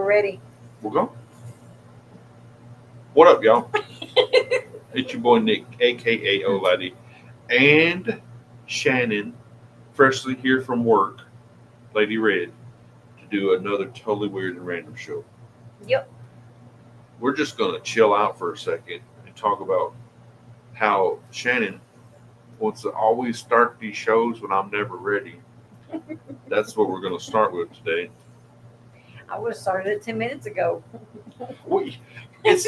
ready. We'll go. What up, y'all? It's your boy Nick, aka Laddie, and Shannon, freshly here from work, Lady Red, to do another totally weird and random show. Yep. We're just gonna chill out for a second and talk about how Shannon wants to always start these shows when I'm never ready. That's what we're gonna start with today. I would have started it 10 minutes ago. We, it's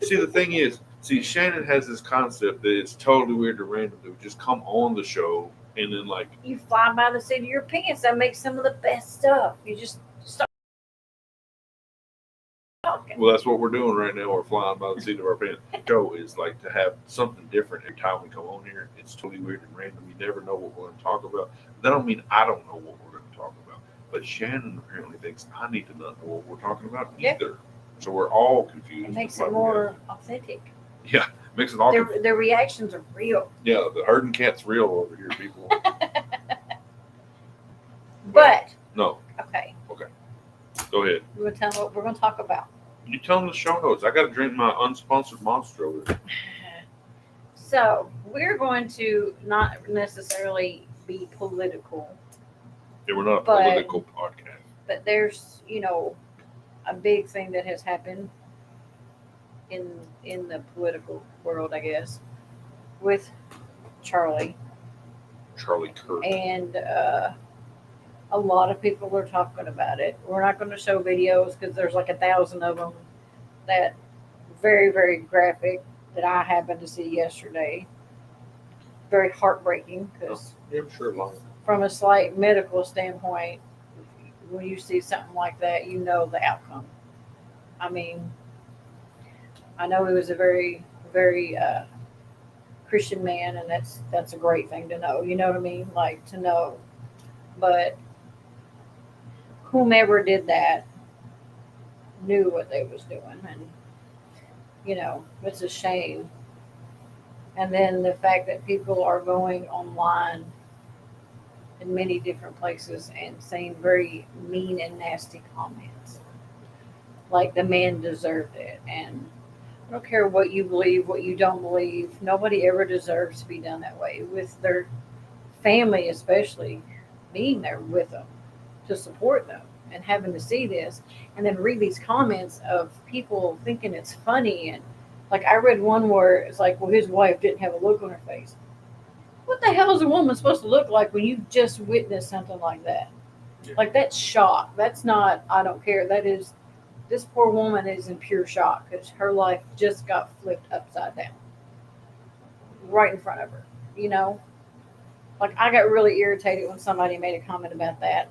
see the thing is, Shannon has this concept that it's totally weird and random to just come on the show and then like You fly by the seat of your pants. That makes some of the best stuff. You just start talking. well, that's what we're doing right now. We're flying by the seat of our pants. The show is like to have something different every time we come on here. It's totally weird and random. You never know what we're going to talk about. That don't mean I don't know what we're going to talk about. But Shannon apparently thinks I need to not know what we're talking about either. So we're all confused. It makes it more authentic. Yeah, makes it all. Their reactions are real. Yeah, the herding cat's real over here, people. But no. Okay. Go ahead. You want to tell them what we're going to talk about? You tell them the show notes. I got to drink my unsponsored Monster over there. So we're going to not necessarily be political. Yeah, we're not a political podcast. But there's, a big thing that has happened in the political world, I guess, with Charlie Kirk. And a lot of people are talking about it. We're not going to show videos because there's like 1,000 of them that very, very graphic that I happened to see yesterday. Very heartbreaking because I'm sure from a slight medical standpoint, when you see something like that, you know the outcome. I mean, I know he was a very, very Christian man, and that's a great thing to know. You know what I mean? Like, to know. But whomever did that knew what they was doing, and it's a shame. And then the fact that people are going online in many different places and saying very mean and nasty comments, like the man deserved it. And I don't care what you believe, what you don't believe, nobody ever deserves to be done that way with their family, especially being there with them to support them and having to see this and then read these comments of people thinking it's funny. And like, I read one where it's like, well, his wife didn't have a look on her face. What the hell is a woman supposed to look like when you just witnessed something like that? Yeah. Like, that's shock. That's not, I don't care. That is, this poor woman is in pure shock because her life just got flipped upside down right in front of her, Like, I got really irritated when somebody made a comment about that.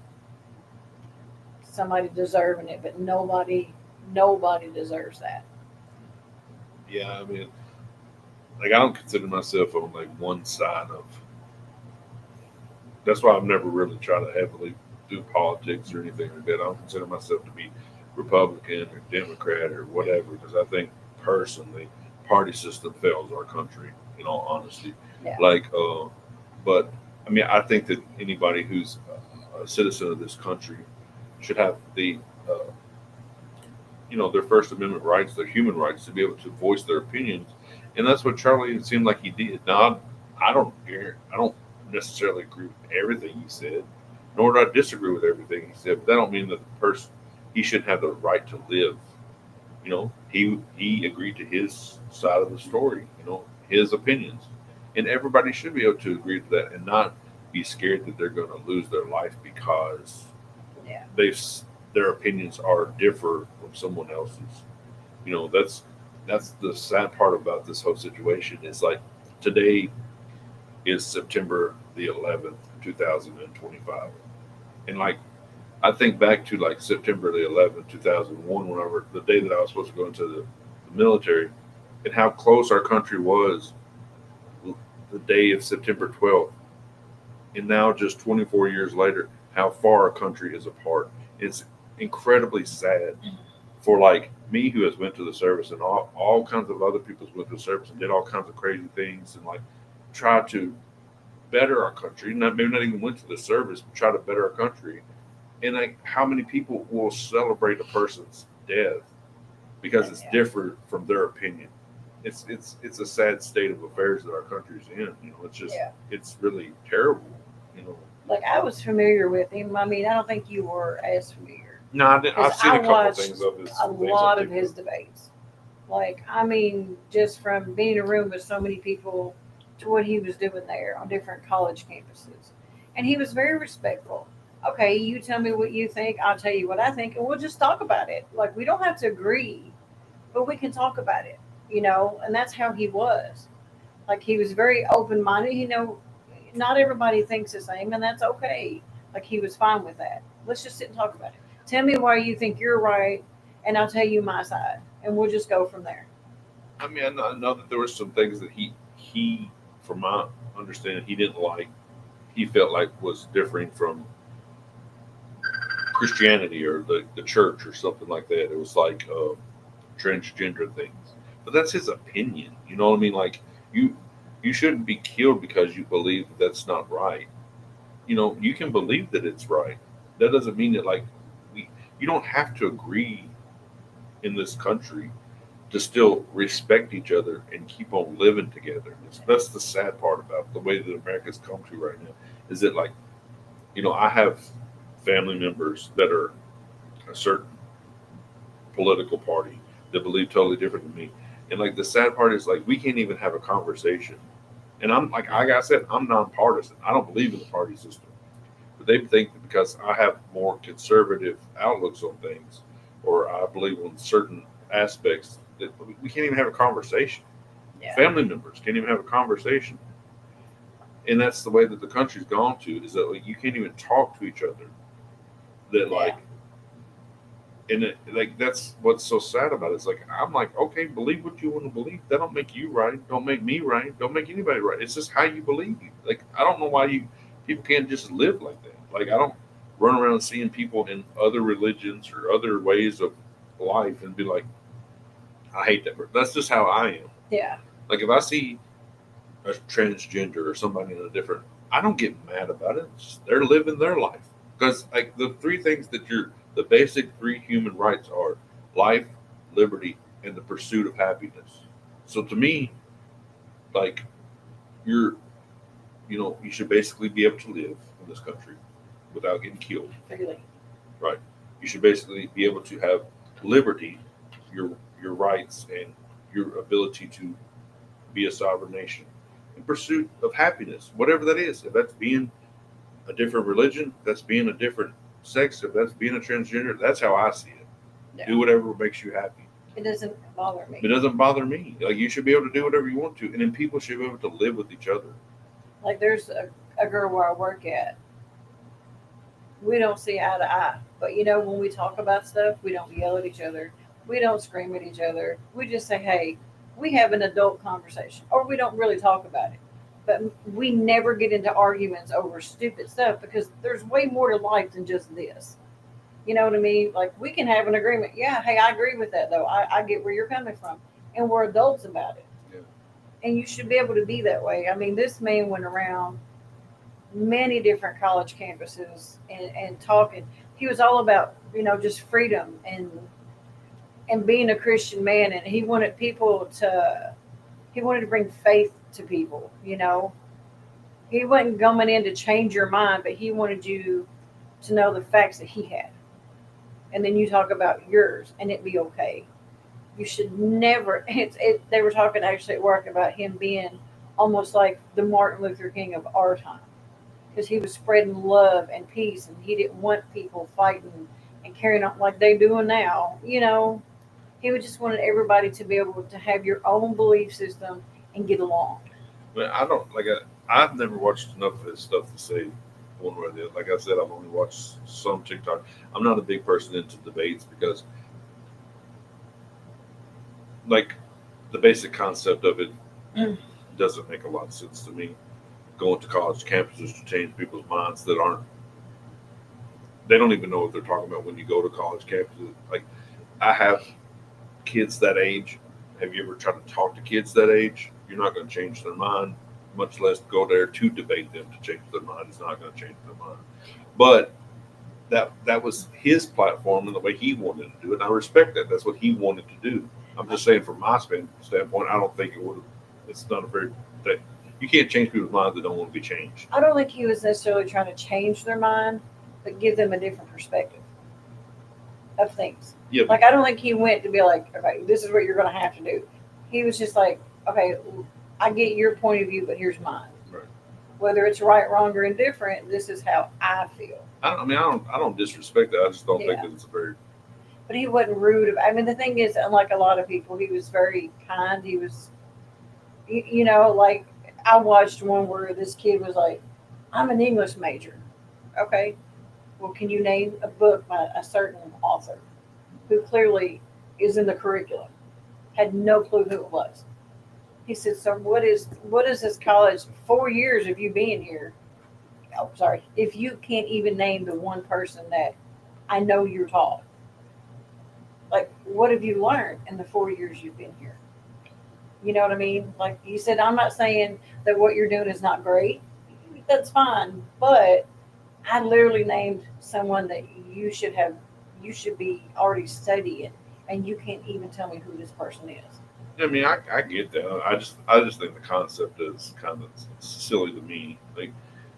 Somebody deserving it, but nobody deserves that. Yeah, I mean, like, I don't consider myself on like one side of. That's why I've never really tried to heavily do politics or anything like that. I don't consider myself to be Republican or Democrat or whatever, because I think personally, party system fails our country. In all honesty, Yeah. But I mean, I think that anybody who's a citizen of this country should have the, their First Amendment rights, their human rights, to be able to voice their opinions, and that's what Charlie seemed like he did. Now, I don't necessarily agree with everything he said, nor do I disagree with everything he said. But that don't mean that he should have the right to live. He agreed to his side of the story. His opinions, and everybody should be able to agree to that and not be scared that they're going to lose their life because their opinions are differ from someone else's. That's the sad part about this whole situation. Is like, today is September the 11th, 2025, and like, I think back to like September the 11th, 2001, whenever the day that I was supposed to go into the military, and how close our country was the day of September 12th. And now, just 24 years later, how far our country is apart. It's incredibly sad for like me, who has went to the service, and all kinds of other people who went to the service and did all kinds of crazy things and like try to better our country. Maybe not even went to the service, but try to better our country. And like, how many people will celebrate a person's death because it's Yeah. different from their opinion? It's a sad state of affairs that our country's in. It's just Yeah. it's really terrible. You know, Like I was familiar with him. I mean, I don't think you were as familiar no, I've because seen I a couple of watched things of his a things on lot of TikTok. his debates. Like, I mean, just from being in a room with so many people to what he was doing there on different college campuses. And he was very respectful. Okay, you tell me what you think, I'll tell you what I think, and we'll just talk about it. Like, we don't have to agree, but we can talk about it, and that's how he was. Like, he was very open minded. Not everybody thinks the same, and that's okay. Like, he was fine with that. Let's just sit and talk about it. Tell me why you think you're right, and I'll tell you my side, and we'll just go from there. I mean, I know that there were some things that he, from my understanding, he didn't like. He felt like was differing from Christianity or the church or something like that. It was like transgender things, but that's his opinion. You know what I mean? Like you, you shouldn't be killed because you believe that that's not right. You can believe that it's right. That doesn't mean that like we. You don't have to agree in this country to still respect each other and keep on living together. That's the sad part about the way that America's come to right now. Is that like I have family members that are a certain political party that believe totally different than me. And like the sad part is like we can't even have a conversation. And like I said, I'm nonpartisan. I don't believe in the party system. But they think that because I have more conservative outlooks on things, or I believe on certain aspects, that we can't even have a conversation. Yeah. Family members can't even have a conversation. And that's the way that the country's gone to, is that like you can't even talk to each other. That Yeah. like and like that's what's so sad about it. It's like I'm like, okay, believe what you want to believe. That don't make you right. Don't make me right. Don't make anybody right. It's just how you believe. Like I don't know why people can't just live like that. Like I don't run around seeing people in other religions or other ways of life and be like, I hate that person. That's just how I am. Yeah. Like if I see a transgender or somebody in a different, I don't get mad about it. It's just they're living their life. Because like the three things that the basic three human rights are life, liberty, and the pursuit of happiness. So to me, like you're, you should basically be able to live in this country without getting killed. Really. Right. You should basically be able to have liberty, your your rights, and your ability to be a sovereign nation in pursuit of happiness, whatever that is. If that's being a different religion, that's being a different sex, if that's being a transgender, that's how I see it. Yeah. Do whatever makes you happy. It doesn't bother me. It doesn't bother me. Like you should be able to do whatever you want to, and then people should be able to live with each other. Like, there's a girl where I work at. We don't see eye to eye. But when we talk about stuff, we don't yell at each other. We don't scream at each other. We just say, hey, we have an adult conversation. Or we don't really talk about it. But we never get into arguments over stupid stuff because there's way more to life than just this. You know what I mean? Like, we can have an agreement. Yeah, hey, I agree with that, though. I get where you're coming from. And we're adults about it. Yeah. And you should be able to be that way. I mean, this man went around many different college campuses and talking. He was all about, just freedom and being a Christian man. And he wanted to bring faith to people. He wasn't coming in to change your mind, but he wanted you to know the facts that he had. And then you talk about yours and it be okay. You should never, they were talking actually at work about him being almost like the Martin Luther King of our time because he was spreading love and peace and he didn't want people fighting and carrying on like they doing now. He would just wanted everybody to be able to have your own belief system and get along. But I don't like. I've never watched enough of his stuff to say one way or the other. Like I said, I've only watched some TikTok. I'm not a big person into debates because, like, the basic concept of it doesn't make a lot of sense to me. Going to college campuses to change people's minds that aren't. They don't even know what they're talking about when you go to college campuses. Like, I have kids that age. Have you ever tried to talk to kids that age? You're not going to change their mind, much less go there to debate them to change their mind. It's not going to change their mind. But that was his platform and the way he wanted to do it. And I respect that. That's what he wanted to do. I'm just saying, from my standpoint, I don't think it would have. It's not a very that you can't change people's minds that don't want to be changed. I don't think he was necessarily trying to change their mind, but give them a different perspective of things. Yeah, Like, I don't think he went to be like, okay, this is what you're going to have to do. He was just like, okay, I get your point of view, but here's mine. right. Whether it's right, wrong, or indifferent, this is how I feel. I don't disrespect that. I just don't think Yeah. that it's a very. But he wasn't rude. I mean, the thing is, unlike a lot of people, he was very kind. He was, you know, like, I watched one where this kid was like, I'm an English major. Okay. Well, can you name a book by a certain author who clearly is in the curriculum? Had no clue who it was. He said, so what is this college? 4 years of you being here. Oh, sorry. If you can't even name the one person that I know you're taught, like, what have you learned in the 4 years you've been here? You know what I mean? Like you said, I'm not saying that what you're doing is not great. That's fine. But I literally named someone that you should be already studying, and you can't even tell me who this person is. I mean, I get that. I just think the concept is kind of silly to me, like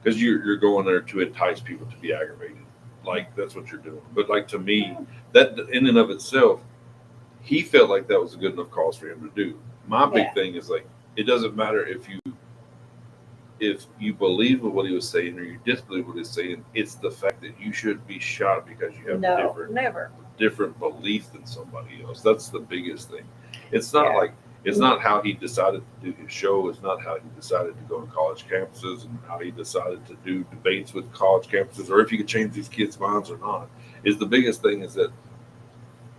because you're going there to entice people to be aggravated, like that's what you're doing. But like to me, that in and of itself, he felt like that was a good enough cause for him to do. My big Yeah. thing is like it doesn't matter if you believe what he was saying or you disbelieve what he's saying. It's the fact that you shouldn't be shot because you have No, never. different belief than somebody else. That's the biggest thing. It's not Yeah. like it's not how he decided to do his show. It's not how he decided to go to college campuses and how he decided to do debates with college campuses or if he could change these kids' minds or not. Is the biggest thing is that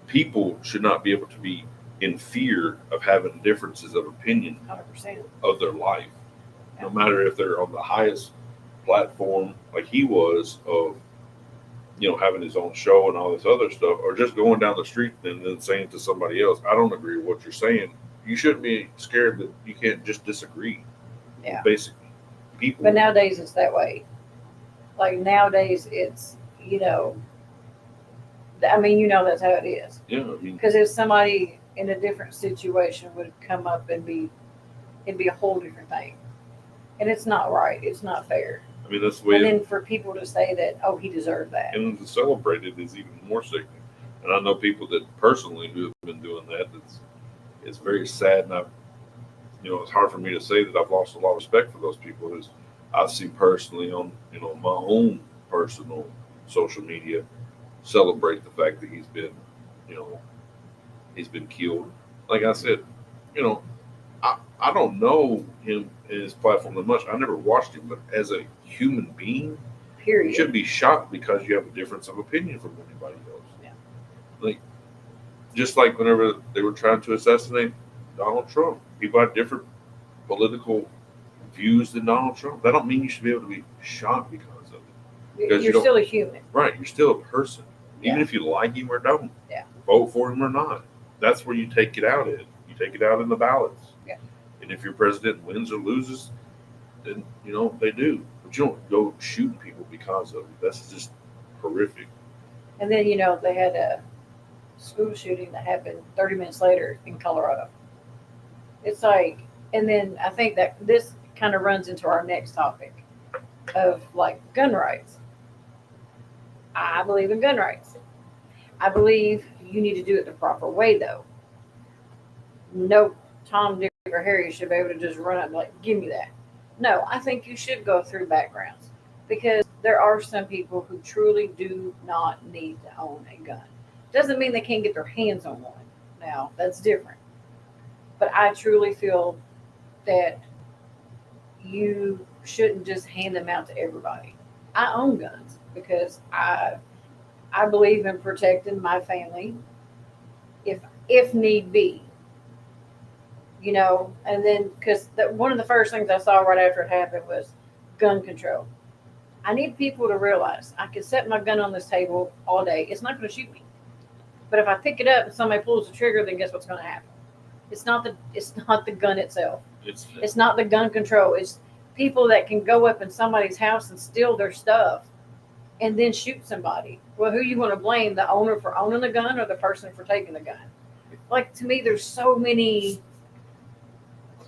people should not be able to be in fear of having differences of opinion 100%. of their life, no matter if they're on the highest platform like he was of having his own show and all this other stuff, or just going down the street and then saying to somebody else, I don't agree with what you're saying. You shouldn't be scared that you can't just disagree. Yeah. Basically. People But nowadays it's that way. Like nowadays it's, I mean, that's how it is. yeah, I mean Because if somebody in a different situation would come up and it'd be a whole different thing. And it's not right. It's not fair. that's the way And then for people to say that, oh, he deserved that. and to celebrate it is even more sickening. And I know people that personally who have been doing that. It's very sad, and it's hard for me to say that I've lost a lot of respect for those people. Who I've seen personally on my own personal social media celebrate the fact that he's been killed. Like I said, I don't know him and his platform that much. I never watched him, but as a human being, you Period. should be shocked because you have a difference of opinion from anybody else. Yeah. Like just like whenever they were trying to assassinate Donald Trump, people had different political views than Donald Trump. That don't mean you should be able to be shocked because of it. Because You're still a human. Right, you're still a person, even Yeah. if you like him or don't. Yeah. Vote for him or not. That's where you take it out in. You take it out in the ballots. Yeah. And if your president wins or loses, then they do. But you don't go shooting people because of it. That's just horrific. And then, they had a school shooting that happened 30 minutes later in Colorado. It's like, and then I think that this kind of runs into our next topic of like gun rights. I believe in gun rights. I believe you need to do it the proper way, though. No Tom, Dick, or Harry should be able to just run up and like, give me that. No, I think you should go through backgrounds because there are some people who truly do not need to own a gun. Doesn't mean they can't get their hands on one. Now, that's different. But I truly feel that you shouldn't just hand them out to everybody. I own guns because I believe in protecting my family if need be. And then because one of the first things I saw right after it happened was gun control. I need people to realize I can set my gun on this table all day. It's not going to shoot me. But if I pick it up and somebody pulls the trigger, then guess what's going to happen? It's not the gun itself. It's not the gun control. It's people that can go up in somebody's house and steal their stuff and then shoot somebody. Well, who you want to blame? The owner for owning the gun or the person for taking the gun? Like, to me, there's so many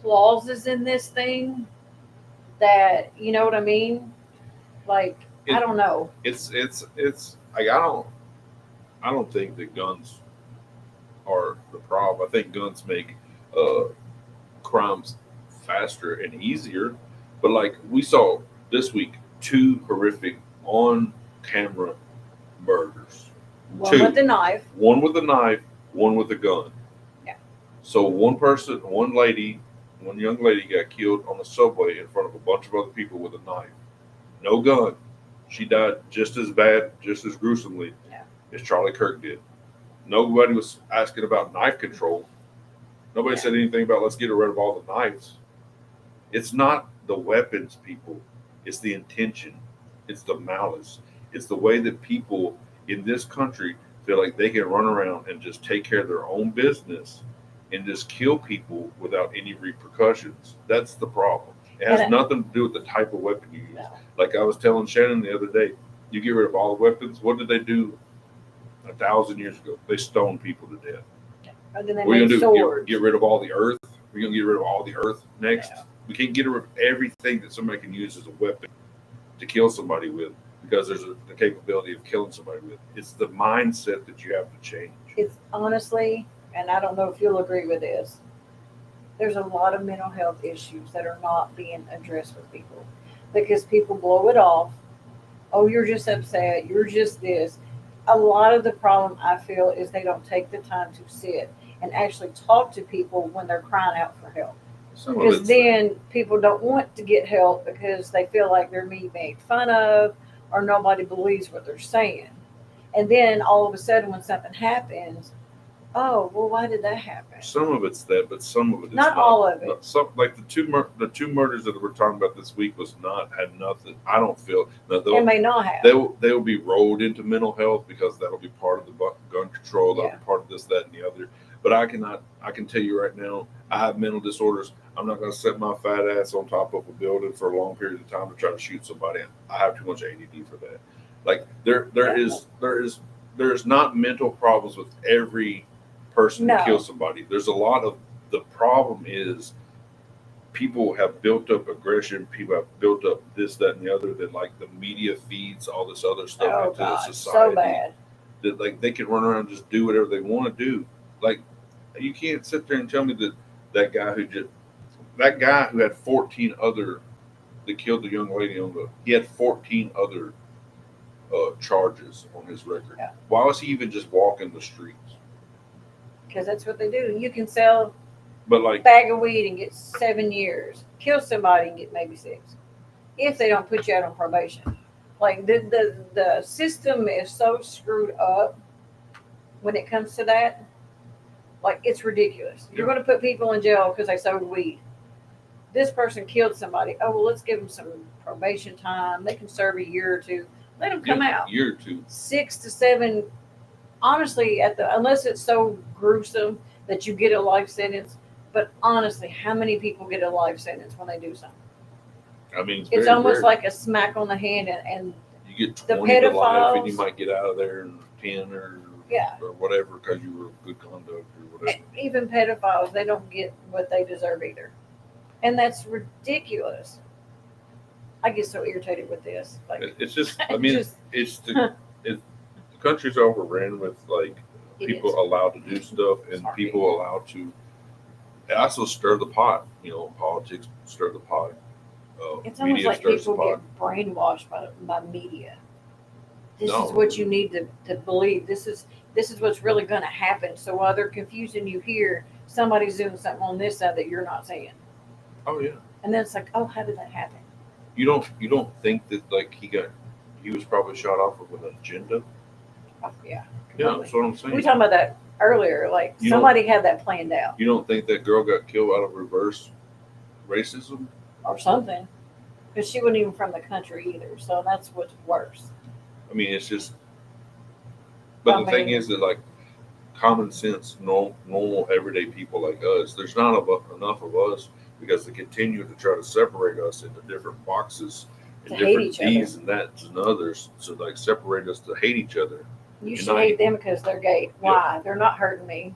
clauses in this thing that, you know what I mean? Like, I don't know. It's like I don't think that guns are the problem. I think guns make crimes faster and easier. But like we saw this week, two horrific on camera murders. One with the knife. One with a knife, one with a gun. Yeah. So one young lady got killed on the subway in front of a bunch of other people with a knife. No gun. She died just as bad, just as gruesomely as Charlie Kirk did. Nobody was asking about knife control. Nobody said anything about let's get rid of all the knives. It's not the weapons, people. It's the intention. It's the malice. It's the way that people in this country feel like they can run around and just take care of their own business and just kill people without any repercussions. That's the problem. It has nothing to do with the type of weapon you use. No. Like I was telling Shannon the other day, you get rid of all the weapons. What did they do 1,000 years ago? They stoned people to death. And then they What are you made gonna do? swords. Get rid of all the earth? We're gonna get rid of all the earth next. Yeah. We can't get rid of everything that somebody can use as a weapon to kill somebody with because there's the capability of killing somebody with. It's the mindset that you have to change. It's honestly, and I don't know if you'll agree with this, there's a lot of mental health issues that are not being addressed with people because people blow it off. Oh, you're just upset. You're just this. A lot of the problem I feel is they don't take the time to sit and actually talk to people when they're crying out for help. Because then people don't want to get help because they feel like they're being made fun of or nobody believes what they're saying. And then all of a sudden when something happens, oh, well, why did that happen? Some of it's that, but some of it is not all of it. Some, like the two murders that we're talking about this week had nothing. I don't feel that They may not have. They will be rolled into mental health because that'll be part of the gun control. That'll be part of this, that, and the other. But I can tell you right now, I have mental disorders. I'm not going to set my fat ass on top of a building for a long period of time to try to shoot somebody. I have too much ADD for that. Like there's not mental problems with every person to kill somebody. There's a lot of the problem is people have built up aggression. People have built up this, that, and the other. That like the media feeds all this other stuff into the society. So bad. That like they can run around and just do whatever they want to do. Like you can't sit there and tell me that guy who had 14 other that killed the young lady he had 14 other charges on his record. Yeah. Why was he even just walking the streets? Because that's what they do. You can sell a bag of weed and get 7 years. Kill somebody and get maybe 6. If they don't put you out on probation. Like the system is so screwed up when it comes to that. Like it's ridiculous. You're going to put people in jail because they sold weed. This person killed somebody. Oh, well, let's give them some probation time. They can serve a year or two. Let them come out. A year or two. 6 to 7. Honestly, unless it's so gruesome that you get a life sentence. But honestly, how many people get a life sentence when they do something? I mean, it's almost rare. Like a smack on the hand, and you get 20 to life, and you might get out of there in 10 or whatever because you were good conduct or whatever. Even pedophiles, they don't get what they deserve either, and that's ridiculous. I get so irritated with this. Like it's just, I mean, the country's overrun with like people allowed to do stuff and people allowed to also stir the pot. Politics stir the pot. It's almost like people get brainwashed by media. This is what you need to believe. This is what's really going to happen. So while they're confusing you here, somebody's doing something on this side that you're not seeing. Oh yeah. And then it's like, oh, how did that happen? You don't think that like he was probably shot off with an agenda? Oh, yeah. Yeah, that's what I'm saying. We were talking about that earlier. Like somebody had that planned out. You don't think that girl got killed out of reverse racism? Or something. Because she wasn't even from the country either. So that's what's worse. I mean, it's just. But the thing is that like common sense, normal everyday people like us, there's not enough of us because they continue to try to separate us into different boxes To and hate different each other. these and that and others to like separate us to hate each other. You should Unite. hate them because they're gay. Why? They're not hurting me.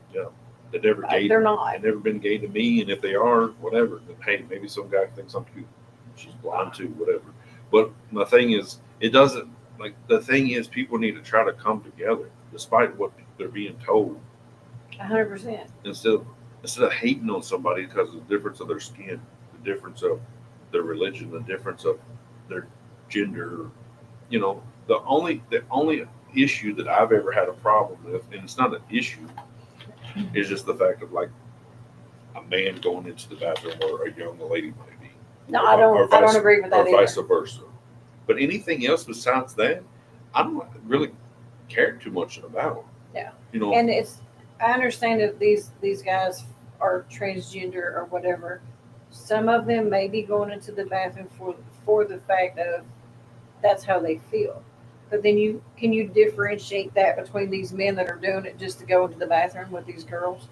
That never gay. They're not. They've never been gay to me, and if they are, whatever. Then hey, maybe some guy thinks I'm cute. She's blonde too, whatever. But my thing is, it doesn't like the thing is people need to try to come together despite what they're being told 100%. instead of hating on somebody because of the difference of their skin, the difference of their religion, the difference of their gender. You know, the only issue that I've ever had a problem with, and it's not an issue, is just the fact of like a man going into the bathroom or a young lady might be. No, I don't agree with that or either. vice versa. But anything else besides that, I don't really care too much about. Yeah. You know, And I understand that these guys are transgender or whatever. Some of them may be going into the bathroom for the fact of that's how they feel. But then can you differentiate that between these men that are doing it just to go into the bathroom with these girls?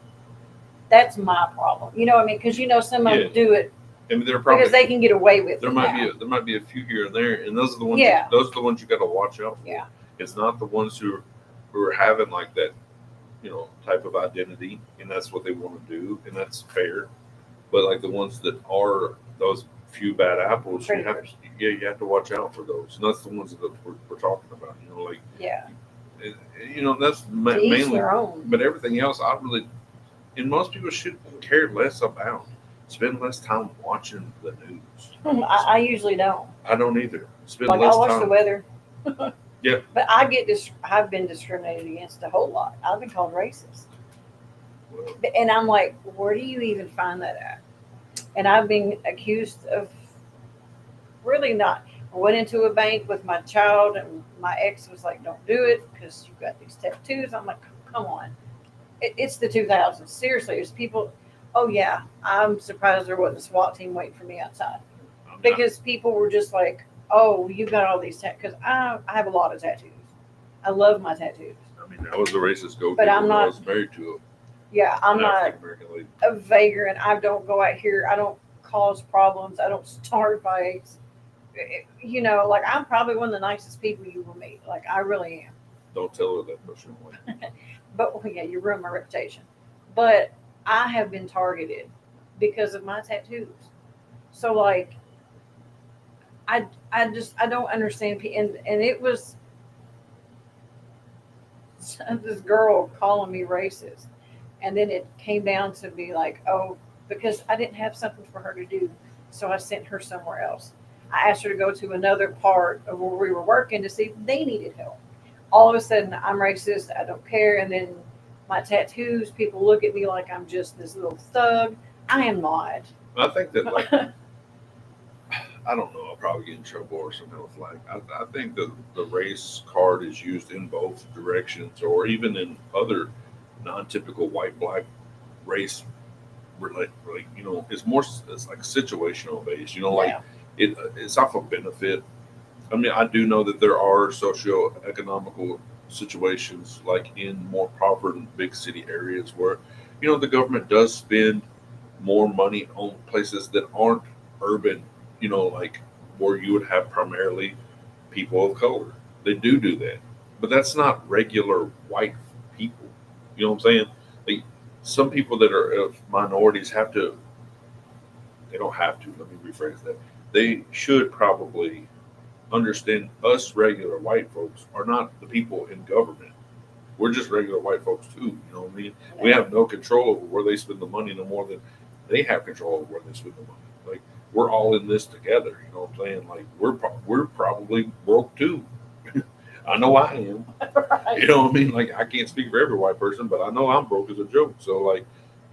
That's my problem. You know what I mean? Because some of them do it I mean, they're probably because they can get away with there it might now. there might be a few here and there, and those are the ones. Yeah. Those are the ones you got to watch out for. Yeah. It's not the ones who are having like that, type of identity, and that's what they want to do, and that's fair. But like the ones that are those few bad apples, you have to watch out for those, and that's the ones that we're talking about. Like Yeah. that's To each mainly. their own. But everything else, I really, and most people should care less about. Spend less time watching the news. I usually don't. I don't either. Spend Like less I watch time. the weather. Yeah. But I've been discriminated against a whole lot. I've been called racist. Well, And I'm like, where do you even find that at? And I've been accused of really not. I went into a bank with my child, and my ex was like, don't do it because you've got these tattoos. I'm like, come on. It's the 2000s. Seriously, there's people. Oh, yeah, I'm surprised there wasn't a SWAT team waiting for me outside. Because people were just like, oh, you got all these tattoos. Because I have a lot of tattoos. I love my tattoos. I mean, I was a racist go-getter But I'm when I not- was married to Yeah, I'm an not African-American lady. a vagrant. I don't go out here. I don't cause problems. I don't start fights. Like I'm probably one of the nicest people you will meet. Like I really am. Don't tell her that personally. But yeah, you ruined my reputation. But I have been targeted because of my tattoos. So like, I don't understand. And it was this girl calling me racist, and then it came down to be like, oh, because I didn't have something for her to do, so I sent her somewhere else. I asked her to go to another part of where we were working to see if they needed help. All of a sudden, I'm racist. I don't care. And then my tattoos, people look at me like I'm just this little thug. I am not. I think that, like, I don't know, I'll probably get in trouble or something with like, I think that the race card is used in both directions or even in other non-typical white-black race, it's like situational based, like it's off of benefit. I mean, I do know that there are socio-economical situations like in more proper and big city areas where, the government does spend more money on places that aren't urban, like where you would have primarily people of color. They do that. But that's not regular white people. You know what I'm saying? Like some people that are of minorities they don't have to, let me rephrase that. They should probably understand us regular white folks are not the people in government. We're just regular white folks too. You know what I mean? We have no control over where they spend the money no more than they have control over where they spend the money. Like we're all in this together. You know what I'm saying? Like we're probably broke too. I know I am. Right. You know what I mean? Like I can't speak for every white person, but I know I'm broke as a joke. So like,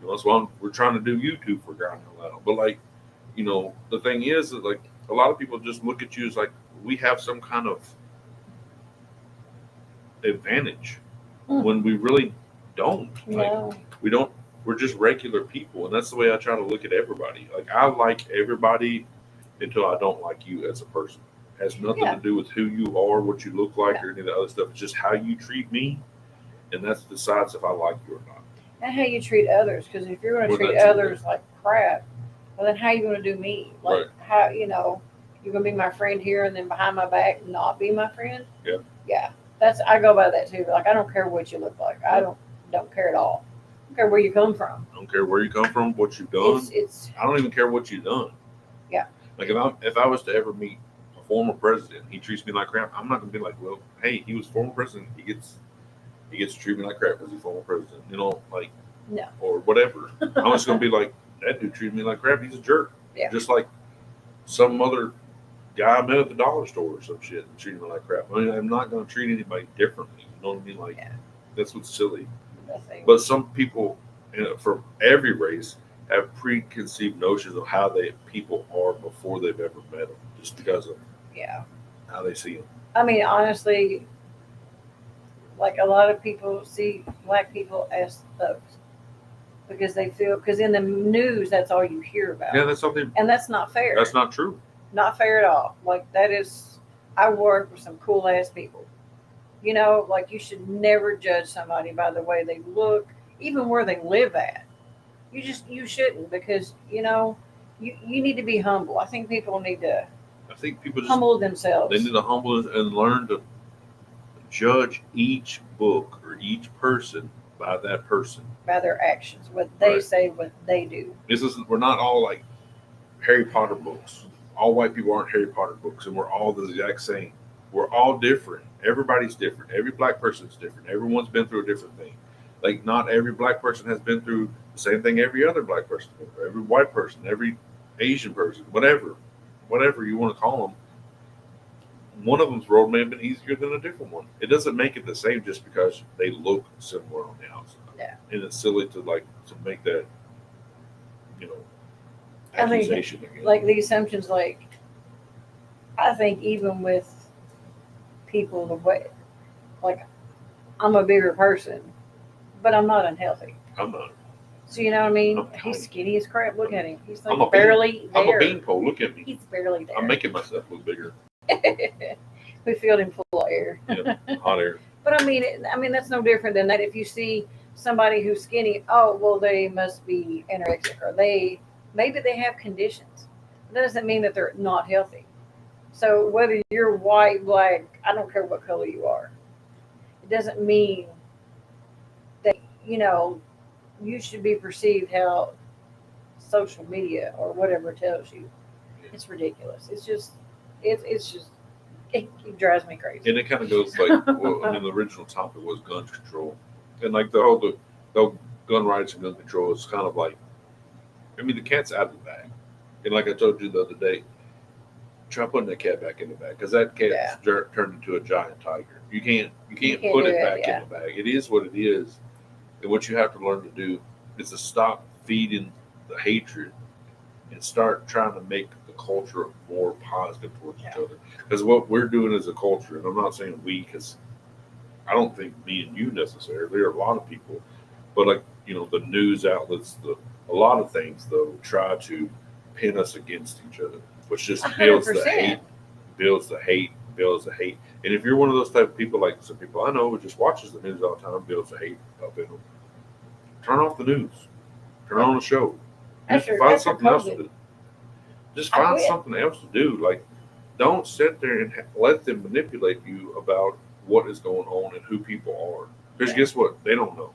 that's why we're trying to do YouTube for crying out loud. But like, the thing is that like a lot of people just look at you as like we have some kind of advantage when we really don't. No. We don't. We're just regular people, and that's the way I try to look at everybody. Like I like everybody until I don't like you as a person. It has nothing to do with who you are, what you look like, or any of the other stuff. It's just how you treat me, and that decides if I like you or not. And how you treat others, because if you're going to treat others like crap, well, then how are you going to do me? Like Right. how You're gonna be my friend here, and then behind my back not be my friend. Yeah. Yeah, I go by that too. Like I don't care what you look like. I don't care at all. I don't care where you come from. I don't care where you come from, what you've done. It's I don't even care what you've done. Yeah. Like if I was to ever meet a former president, he treats me like crap. I'm not gonna be like, well, hey, he was former president. He gets to treat me like crap because he's former president. Like No. or whatever. I'm just gonna be like, that dude treated me like crap. He's a jerk. Yeah. Just like some other guy I met at the dollar store or some shit and treating me like crap. I mean, I'm not gonna treat anybody differently. You know what I mean? Like that's what's silly. But some people, from every race, have preconceived notions of how people are before they've ever met them, just because of how they see them. I mean, honestly, like a lot of people see black people as thugs because they feel because in the news that's all you hear about. Yeah, that's something, and that's not fair. That's not true. Not fair at all. Like that is, I work with some cool ass people. Like you should never judge somebody by the way they look, even where they live at. You shouldn't because you need to be humble. I think people need to. I think people just humble themselves. They need to humble and learn to judge each book or each person by that person, by their actions, what they say, what they do. We're not all like Harry Potter books. All white people aren't Harry Potter books, and we're all the exact same. We're all different. Everybody's different. Every black person's different. Everyone's been through a different thing. Like not every black person has been through the same thing every other black person, every white person, every Asian person, whatever you want to call them. One of them's road may have been easier than a different one. It doesn't make it the same just because they look similar on the outside. Yeah. And it's silly to make that, accusation again. Like the assumptions, like I think even with people the way, like I'm a bigger person, but I'm not unhealthy. I'm not. So you know what I mean? He's skinny as crap. Look at him. He's like barely there. I'm a beanpole. Look at me. He's barely there. I'm making myself look bigger. We filled him full of air. Yeah, hot air. But I mean that's no different than that. If you see somebody who's skinny, oh well, they must be anorexic, or maybe they have conditions. That doesn't mean that they're not healthy. So whether you're white, black, I don't care what color you are. It doesn't mean that you should be perceived how social media or whatever tells you. It's ridiculous. It's just it drives me crazy. And it kind of goes like, the original topic was gun control, and like the gun rights and gun control is kind of like, the cat's out of the bag, and like I told you the other day, try putting that cat back in the bag because that cat's turned into a giant tiger. You can't put it back in the bag. It is what it is, and what you have to learn to do is to stop feeding the hatred and start trying to make the culture more positive towards each other. Because what we're doing as a culture, and I'm not saying we, because I don't think me and you necessarily, there are a lot of people, but like, the news outlets, a lot of things though try to pin us against each other, which just builds 100%. the hate. And if you're one of those type of people, like some people I know who just watches the news all the time, builds the hate up in them, turn off the news. Turn on a show. Find something else to do. Just find something else to do. Like, don't sit there and let them manipulate you about what is going on and who people are. Because guess what? They don't know.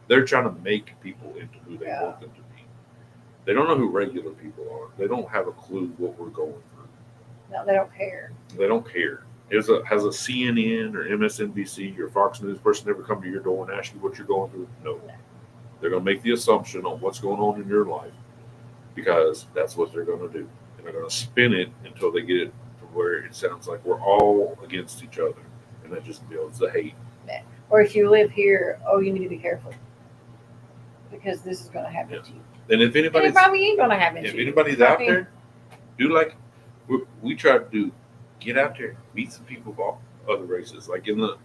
They're trying to make people into who they want them to be. They don't know who regular people are. They don't have a clue what we're going through. No, they don't care. They don't care. Has a CNN or MSNBC or Fox News person ever come to your door and ask you what you're going through? No. They're going to make the assumption on what's going on in your life because that's what they're going to do. And they're going to spin it until they get it to where it sounds like we're all against each other. And that just builds the hate. Or if you live here, you need to be careful because this is going to happen to you. And if anybody, it probably ain't going to happen to you. If anybody's out there, do like we try to do. Get out there, meet some people of other races. Like in the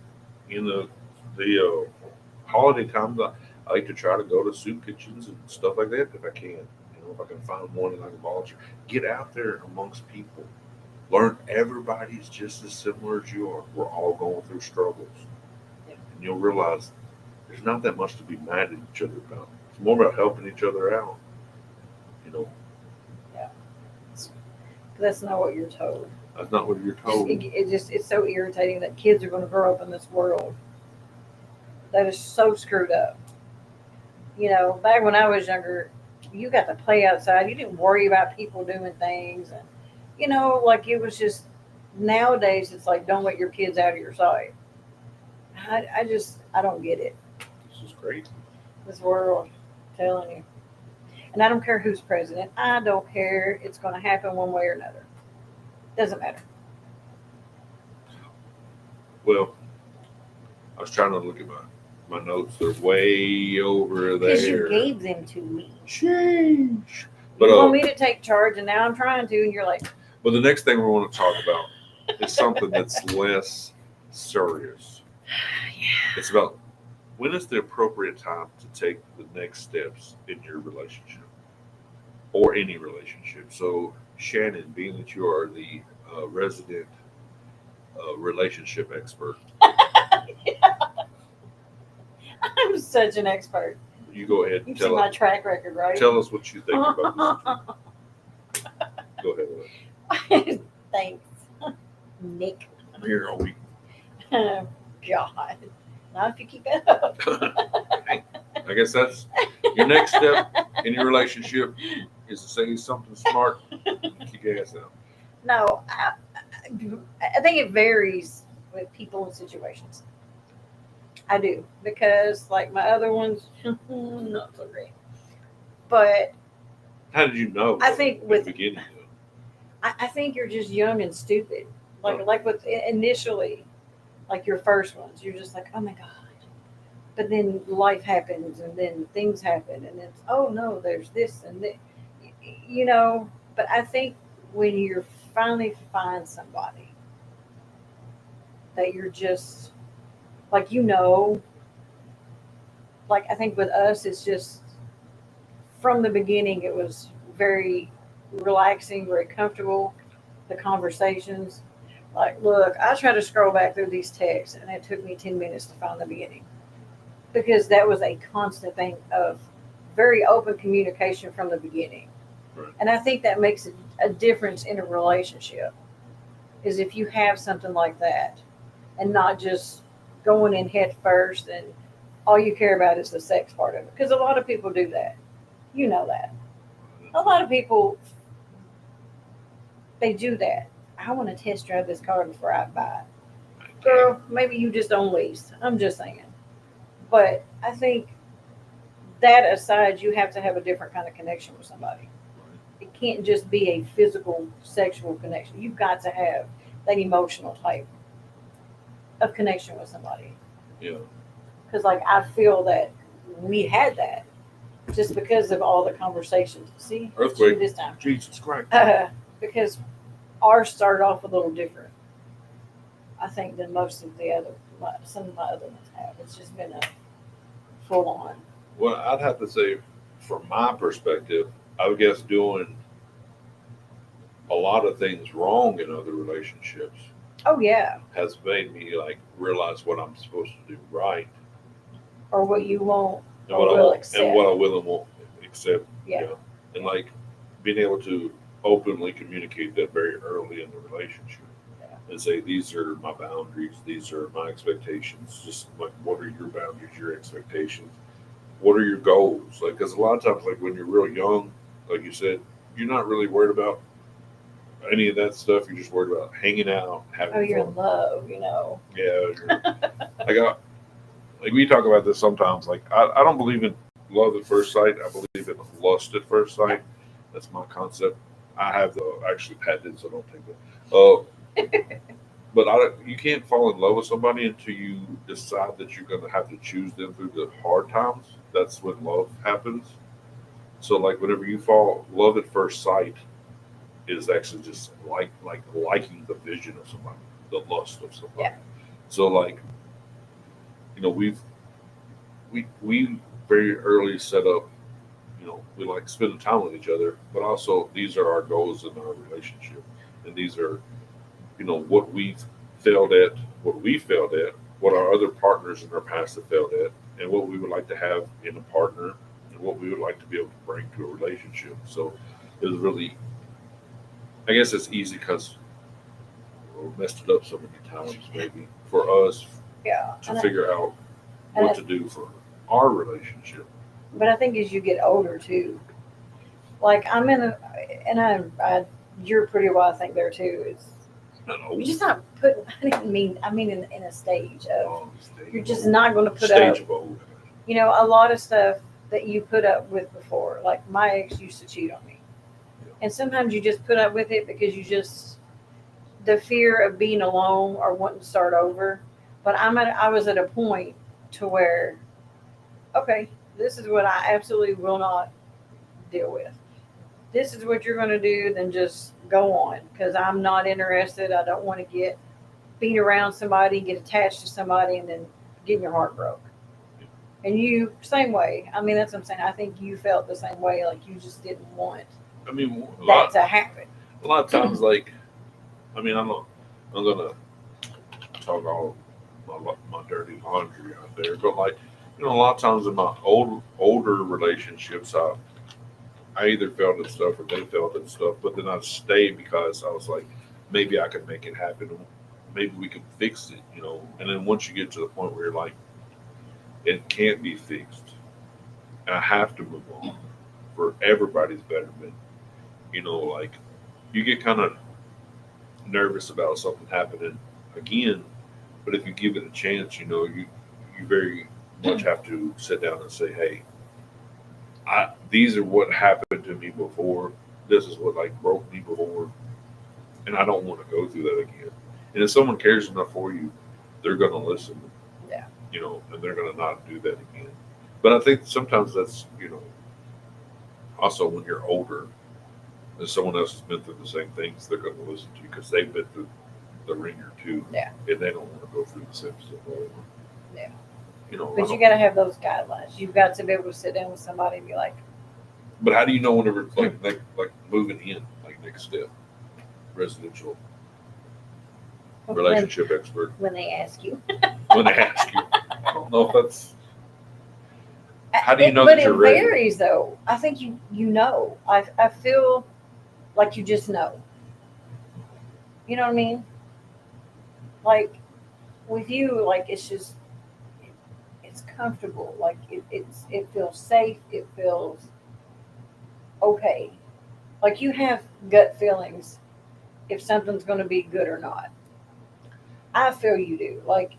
holiday times, I like to try to go to soup kitchens and stuff like that if I can. If I can find one and I can volunteer. Get out there amongst people. Learn everybody's just as similar as you are. We're all going through struggles. And you'll realize there's not that much to be mad at each other about. It's more about helping each other out. Yeah. That's not what you're told. That's not what you're told. It's so irritating that kids are going to grow up in this world that is so screwed up. Back when I was younger, you got to play outside. You didn't worry about people doing things, and like it was just. Nowadays, it's like don't let your kids out of your sight. I don't get it. This is crazy. This world, I'm telling you. And I don't care who's president. I don't care. It's going to happen one way or another. Doesn't matter. Well, I was trying to look at my notes. They're way over there. Because you gave them to me. Sheesh. You want me to take charge, and now I'm trying to, and you're like. But the next thing we want to talk about is something that's less serious. Yeah. It's about when is the appropriate time to take the next steps in your relationship or any relationship. So, Shannon, being that you are the resident relationship expert, I'm such an expert. you go ahead You and see my track record, right? tell us what you think about this. Go ahead. Thanks, Nick. Here all week. Oh, God. Not if you keep it up. I guess that's your next step in your relationship is to say something smart and kick your ass out. No, I think it varies with people and situations. I do. Because, like, my other ones, not so great. But How did you know? I think at with- the beginning, I think you're just young and stupid. Like with initially, like your first ones, you're just like, oh my God. But then life happens, and then things happen, and it's, oh no, there's this and that, But I think when you finally find somebody that you're just like, like I think with us, it's just from the beginning, it was very relaxing, very comfortable. The conversations. Like, look, I try to scroll back through these texts, and it took me 10 minutes to find the beginning. Because that was a constant thing of very open communication from the beginning. Right. And I think that makes a difference in a relationship, is if you have something like that and not just going in head first and all you care about is the sex part of it. Because a lot of people do that. You know that. A lot of people, they do that. I want to test drive this car before I buy it. Girl, maybe you just don't lease. I'm just saying. But I think that aside, you have to have a different kind of connection with somebody. It can't just be a physical, sexual connection. You've got to have that emotional type of connection with somebody. Yeah. Because, like, I feel that we had that just because of all the conversations. See? Earthquake. This time. Jesus Christ. Because ours started off a little different, I think, than most of some of my other ones have. It's just been a full on. Well, I'd have to say, from my perspective, I would guess doing a lot of things wrong in other relationships Oh yeah. has made me like realize what I'm supposed to do right Or what you won't and or will accept. and what I will and won't accept. Yeah. You know? And like being able to openly communicate that very early in the relationship. Yeah. And say, these are my boundaries, these are my expectations. Just like, what are your boundaries, your expectations? What are your goals? Like, because a lot of times, like when you're real young, like you said, you're not really worried about any of that stuff. You're just worried about hanging out, having Oh, you're fun. in love, Yeah. Like we talk about this sometimes. Like, I don't believe in love at first sight. I believe in lust at first sight. That's my concept. I have actually patented, so don't take that. But you can't fall in love with somebody until you decide that you're going to have to choose them through the hard times. That's when love happens. So, like, whenever you fall, love at first sight is actually just like liking the vision of somebody, the lust of somebody. Yeah. So, like, we very early set up. We like spending time with each other, but also these are our goals in our relationship, and these are, what we've failed at, what our other partners in our past have failed at, and what we would like to have in a partner, and what we would like to be able to bring to a relationship. So it was really, I guess it's easy because we messed it up so many times, maybe for us Yeah. to figure out and what to do for our relationship. But I think as you get older too, like I'm in a, and you're pretty well, I think there too. It's No, you're just not putting. I mean in a stage of stage you're of just old. not going to put Stage up. of old. You know, a lot of stuff that you put up with before. Like my ex used to cheat on me, and sometimes you just put up with it because you just the fear of being alone or wanting to start over. But I was at a point to where okay, this is what I absolutely will not deal with. This is what you're going to do, then just go on because I'm not interested. I don't want to get beat around somebody, get attached to somebody, and then getting your heart broke. And you, same way. I mean, that's what I'm saying. I think you felt the same way. Like you just didn't want I mean, that to happen. a lot of times, like, I mean, I'm gonna talk all my dirty laundry out there, but like, a lot of times in my older relationships, I either felt it stuff or they felt it stuff, but then I stayed because I was like, maybe I could make it happen. Maybe we could fix it, And then once you get to the point where you're like, it can't be fixed, and I have to move on for everybody's betterment, like you get kind of nervous about something happening again, but if you give it a chance, you very much have to sit down and say, hey, these are what happened to me before. This is what like broke me before, and I don't want to go through that again. And if someone cares enough for you, they're going to listen. Yeah. And they're going to not do that again. But I think sometimes that's also when you're older, and someone else has been through the same things, they're going to listen to you because they've been through the ringer too, Yeah. and they don't want to go through the same stuff over. Yeah. You know, But you got to have those guidelines. You've got to be able to sit down with somebody and be like, but how do you know whenever it's like moving in, like next step, residential relationship expert, when they ask you. when they ask you? I don't know if that's. How do you know But that you're it ready? varies though. I think you know. I feel like you just know. You know what I mean? Like with you, like it's just it's comfortable. Like it feels safe. It feels okay. Like you have gut feelings if something's going to be good or not. I feel you do. Like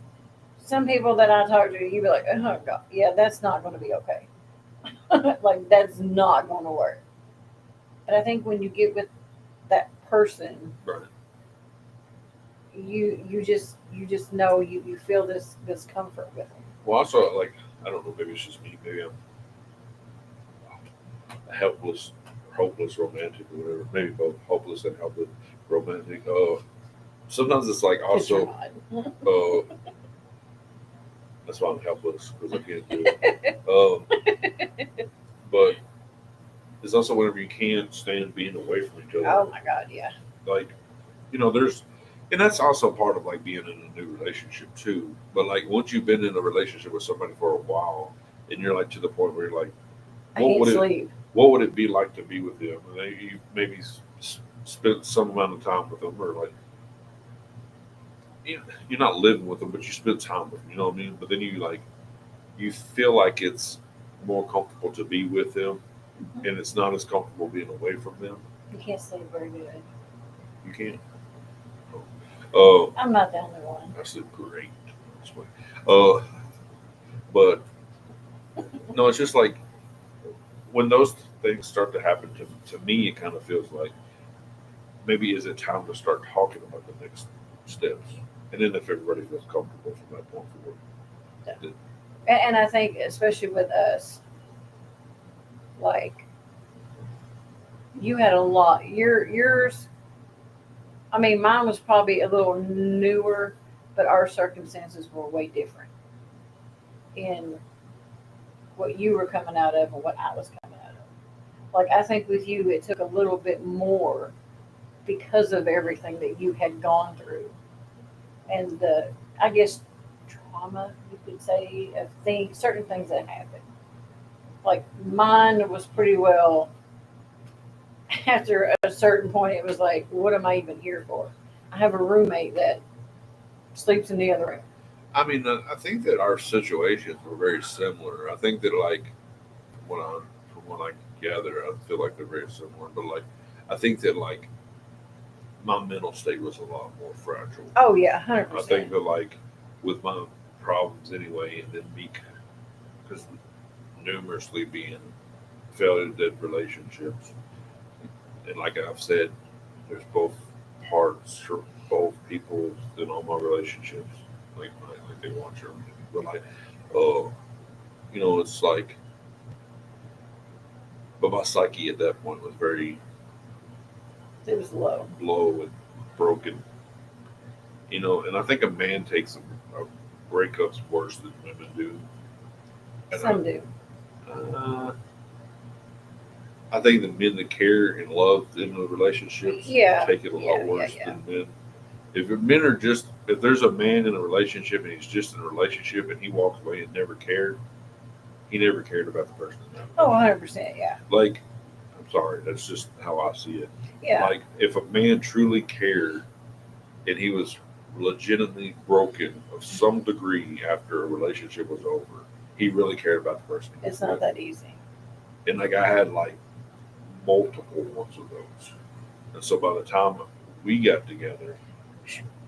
some people that I talk to, you be like, oh god, yeah, that's not going to be okay. Like that's not going to work. And I think when you get with that person, Right. you just know you feel this comfort with them. Well, also, like, I don't know, maybe it's just me. Maybe I'm a helpless, hopeless romantic or whatever. Maybe both hopeless and helpless romantic. Sometimes it's like 'Cause you're also, not. that's why I'm helpless because I can't do it. But it's also whenever you can't stand being away from each other. Oh my god, yeah. Like, there's, and that's also part of like being in a new relationship too. But like once you've been in a relationship with somebody for a while, and you're like to the point where you're like, I can't sleep. what would it be like to be with them? And then you maybe spent some amount of time with them, or like you're not living with them, but you spend time with them. You know what I mean? But then you feel like it's more comfortable to be with them, and it's not as comfortable being away from them. You can't sleep very good. You can't. I'm not the only one. I sleep great. But no, it's just like when those things start to happen to me, it kind of feels like maybe is it time to start talking about the next steps, and then if everybody feels comfortable from that point forward. And I think especially with us, like you had a lot. Yours. I mean, mine was probably a little newer, but our circumstances were way different in what you were coming out of and what I was coming out of. Like I think with you, it took a little bit more because of everything that you had gone through, and the I guess trauma you could say of certain things that happened. Like mine was pretty well after a certain point, it was like, what am I even here for? I have a roommate that sleeps in the other room. I mean, I think that our situations were very similar. I think that like from what I gather, I feel like they're very similar. But like, I think that like my mental state was a lot more fragile. Oh yeah, I think 100%. that like with my problems anyway, and then me because numerously being failure dead relationships, and like I've said, there's both parts for both people in all my relationships. Like they want your, but like, oh, it's like, but my psyche at that point was very It was low. low and broken. And I think a man takes a breakups worse than women do. And Some do. I think the men that care and love in the relationships Yeah. take it a lot Yeah. worse Yeah. than men. If there's a man in a relationship and he's just in a relationship and he walks away and never cared, he never cared about the person. Oh, 100%. Yeah. Like, I'm sorry, that's just how I see it. Yeah. Like, if a man truly cared and he was legitimately broken of some degree after a relationship was over, he really cared about the person. It's not that easy. And like, I had like multiple ones of those. And so by the time we got together,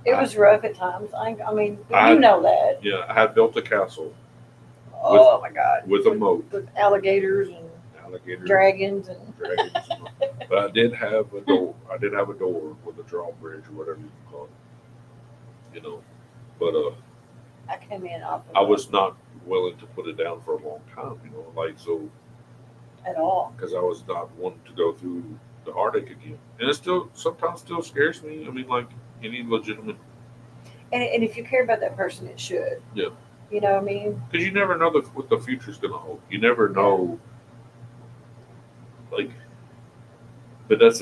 It was rough at times. I mean, I- you know that. yeah, I had built a castle Oh my God. with a moat, With alligators and alligator, dragons and. dragons. But I did have a door. I did have a door with a drawbridge or whatever you can call it. But I came in off of I was not willing to put it down for a long time. Like so, at all. because I was not wanting to go through the heartache again, and it still sometimes still scares me. I mean, like any legitimate, And if you care about that person, it should. Yeah. You know what I mean? because you never know what the future's going to hold. You never know. Like, but that's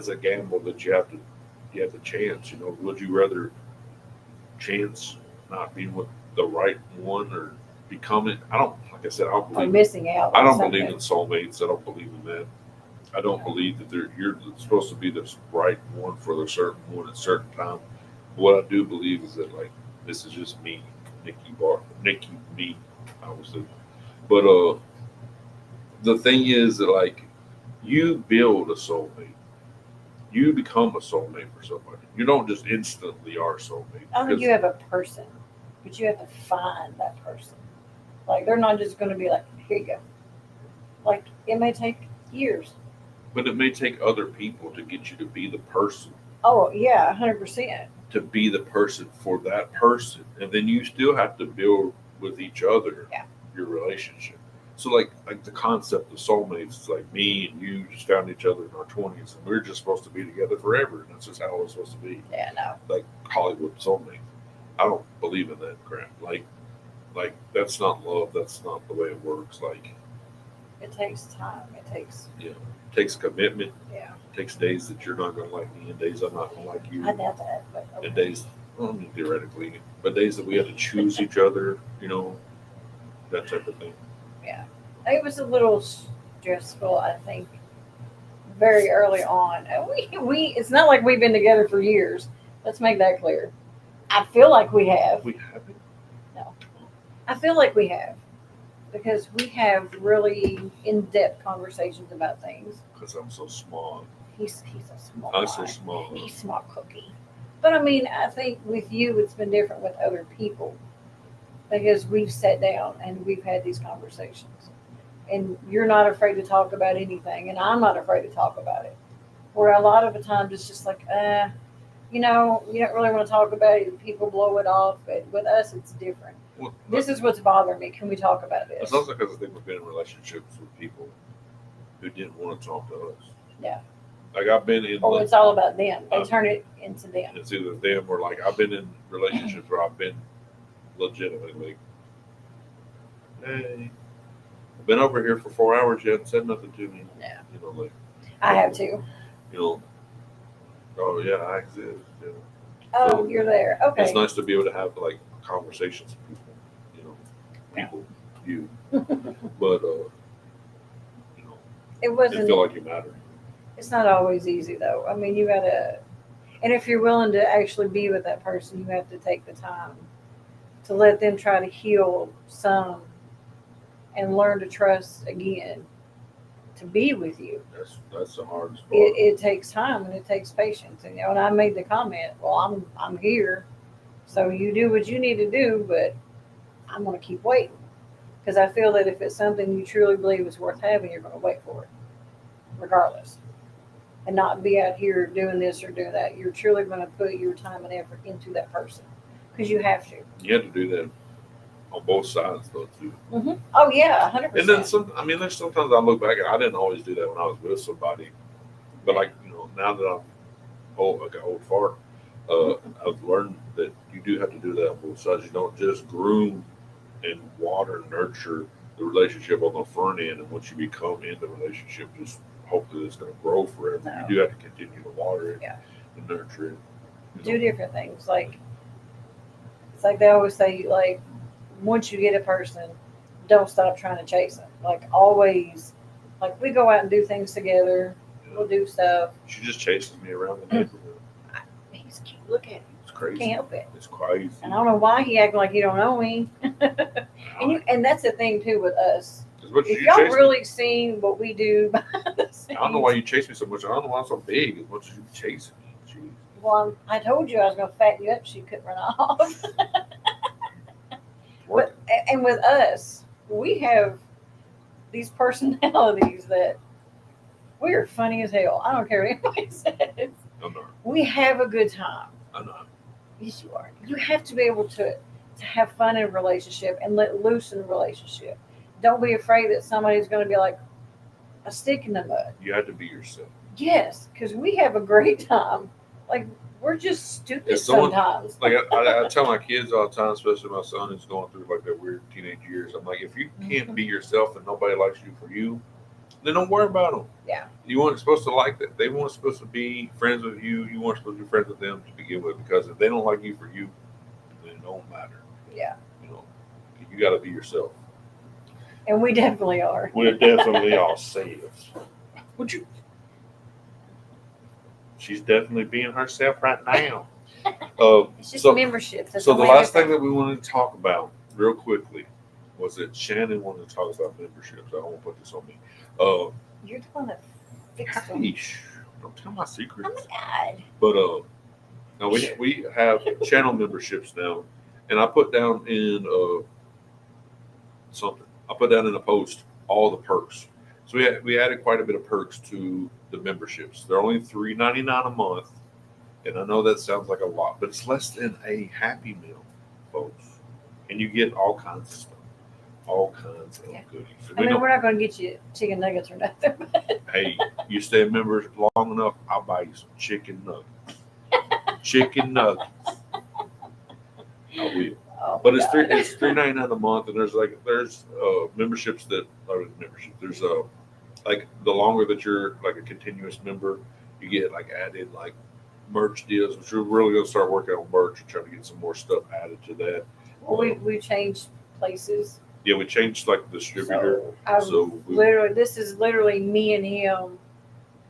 a gamble that you have to chance. Would you rather chance not being with the right one or becoming? I don't. Like I said, I don't Or believe. missing out. I on don't something. believe in soulmates. I don't believe in that. I don't believe that you're supposed to be the right one for the certain one at a certain time. What I do believe is that like this is just me, Nikki, me, obviously. But the thing is that like you build a soulmate, you become a soulmate for somebody. You don't just instantly are a soulmate. I think you have a person, but you have to find that person. Like they're not just going to be like, here you go. Like it may take years. But it may take other people to get you to be the person, Oh yeah, 100%. to be the person for that person, and then you still have to build with each other Yeah. your relationship. So like the concept of soulmates is like me and you just found each other in our 20s, and we're just supposed to be together forever, and that's just how it's supposed to be. Yeah, no. Like Hollywood soulmate. I don't believe in that crap. Like that's not love. That's not the way it works. Like It takes time. It takes commitment. Yeah. It takes days that you're not gonna like me, and days I'm not gonna like you. I doubt that, but okay. And days, well, I mean, theoretically, but days that we had to choose each other, that type of thing. It was a little stressful, I think, very early on. And we it's not like we've been together for years. Let's make that clear. I feel like we have. We haven't. I feel like we have. Because we have really in-depth conversations about things. Because I'm so small. He's a small I'm so guy. small. He's a small cookie. But I mean, I think with you, it's been different with other people. Because we've sat down and we've had these conversations. And you're not afraid to talk about anything, and I'm not afraid to talk about it. Where a lot of the times it's just like, you don't really want to talk about it. People blow it off, but with us, it's different. Well, This is what's bothering me. Can we talk about this? it's also because I think we've been in relationships with people who didn't want to talk to us. Yeah. Like I've been in. Or it's all about them. They turn it into them. It's either them or like I've been in relationships where I've been legitimately, hey, I've been over here for 4 hours. You haven't said nothing to me. Yeah. Like I have to. Oh yeah, I exist. Oh, So, you're there. Okay. It's nice to be able to have like conversations with people, you. But It you wasn't. feel like you matter. It's not always easy though. I mean, you gotta, and if you're willing to actually be with that person, you have to take the time to let them try to heal some and learn to trust again to be with you. That's the hardest part. It takes time and it takes patience. And, and I made the comment, well, I'm here, so you do what you need to do, but I'm going to keep waiting because I feel that if it's something you truly believe is worth having, you're going to wait for it, regardless, and not be out here doing this or doing that. You're truly going to put your time and effort into that person because you have to. You have to do that on both sides, though, too. Mm-hmm. Oh yeah, 100%. And then I mean, there's sometimes I look back and I didn't always do that when I was with somebody, but like now that I'm old, like an old fart, I've learned that you do have to do that on both sides. You don't just groom and water and nurture the relationship on the front end, and once you become in the relationship, just hope that it's going to grow forever. No. You do have to continue to water it Yeah. and nurture it. Do different things. Like it's like they always say, like once you get a person, don't stop trying to chase them. Like always, like we go out and do things together. We'll do stuff. She just chases me around the neighborhood. He's cute. Look at him. It's crazy. Can't help it. It's crazy. And I don't know why he acting like he don't know me. and that's the thing too with us. If y'all really seen what we do behind the scenes, I don't know why you chase me so much. I don't know why I'm so big as much as you chasing me. Jeez. Well, I told you I was going to fatten you up so you couldn't run off. And with us, we have these personalities that we're funny as hell. I don't care what anybody says. I'm not. We have a good time. I'm not. Yes, you are. You have to be able to have fun in a relationship and let loose in a relationship. Don't be afraid that somebody's going to be like a stick in the mud. You have to be yourself. Yes, because we have a great time. Like, we're just stupid sometimes. Like I tell my kids all the time, especially my son who's going through like that weird teenage years. I'm like, if you can't be yourself and nobody likes you for you, then don't worry about them. Yeah. You weren't supposed to like that. They weren't supposed to be friends with you. You weren't supposed to be friends with them to begin with, because if they don't like you for you, then it don't matter. Yeah. You got to be yourself. And we definitely are. We're definitely ourselves. Would you? She's definitely being herself right now. It's just memberships. So the last thing that we wanted to talk about real quickly was that Shannon wanted to talk about memberships. I won't put this on me. You're the one that fixed them. Don't tell my secrets. Oh my God. But now we have channel memberships now, and I put down in something. I put down in a post all the perks. So we added quite a bit of perks to the memberships. They're only $3.99 a month, and I know that sounds like a lot, but it's less than a Happy Meal, folks. And you get all kinds of stuff, all kinds of goodies. I mean, we're not going to get you chicken nuggets or nothing. But. Hey, you stay a member long enough, I'll buy you some chicken nuggets. Chicken nuggets. I will. Oh, but it's $3.99 a month, and there's memberships that are membership. There's like the longer that you're like a continuous member, you get like added like merch deals, which we're really gonna start working on merch and trying to get some more stuff added to that. Well, we changed places. Yeah, we changed like the distributor. This is literally me and him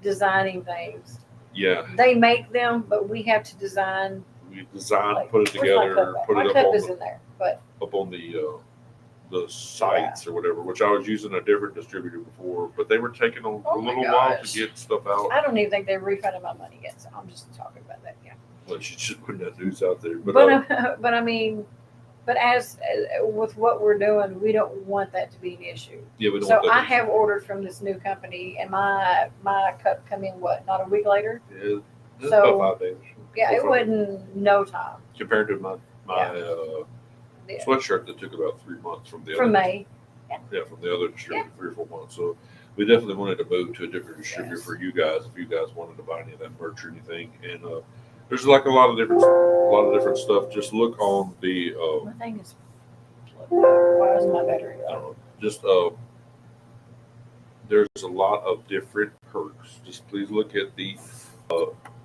designing things. Yeah. They make them, but we have to design. We design, put it together, put it up in there, but up on the sites or whatever. Which I was using a different distributor before, but they were taking a little while to get stuff out. I don't even think they refunded my money yet, so I'm just talking about that. Yeah. Well, she's just putting that news out there, but I mean, but as with what we're doing, we don't want that to be an issue. Yeah, we don't. So I have ordered from this new company, and my cup come in not a week later. Yeah, so about 5 days. Yeah, it wasn't no time compared to my sweatshirt that took about 3 months from the other. May. Yeah, from the other distributor, 3 or 4 months. So we definitely wanted to move to a different distributor for you guys if you guys wanted to buy any of that merch or anything. And there's like a lot of different stuff. Just look on the. My thing is. Why is my battery low? I don't know. Just there's a lot of different perks. Just please look at the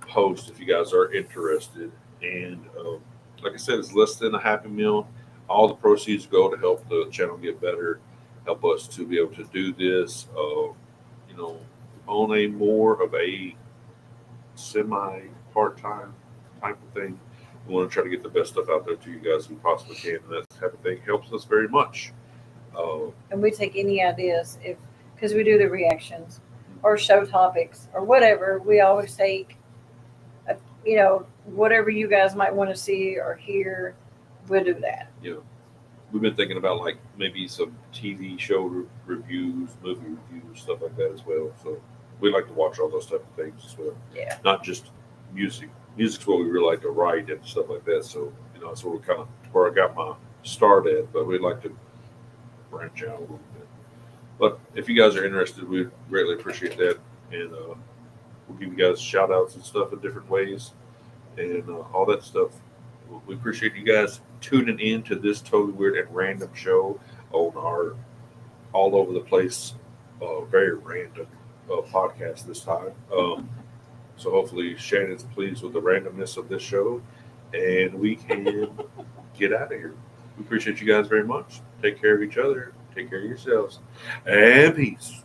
post if you guys are interested. And like I said, it's less than a Happy Meal. All the proceeds go to help the channel get better, help us to be able to do this. on a more of a semi part-time type of thing. We want to try to get the best stuff out there to you guys as we possibly can, and that type of thing helps us very much. And we take any ideas because we do the reactions or show topics or whatever. We always take, whatever you guys might want to see or hear, we'll do that. We've been thinking about like maybe some TV show reviews, movie reviews, stuff like that as well. So we like to watch all those type of things as well. Yeah. Not just music. Music's what we really like to write and stuff like that. So that's where where I got my start at. But we'd like to branch out a little bit. But if you guys are interested, we'd greatly appreciate that, and we'll give you guys shout outs and stuff in different ways, and all that stuff. We appreciate you guys tuning in to this totally weird and random show on our all over the place, very random podcast this time. So hopefully Shannon's pleased with the randomness of this show, and we can get out of here. We appreciate you guys very much. Take care of each other. Take care of yourselves. And peace.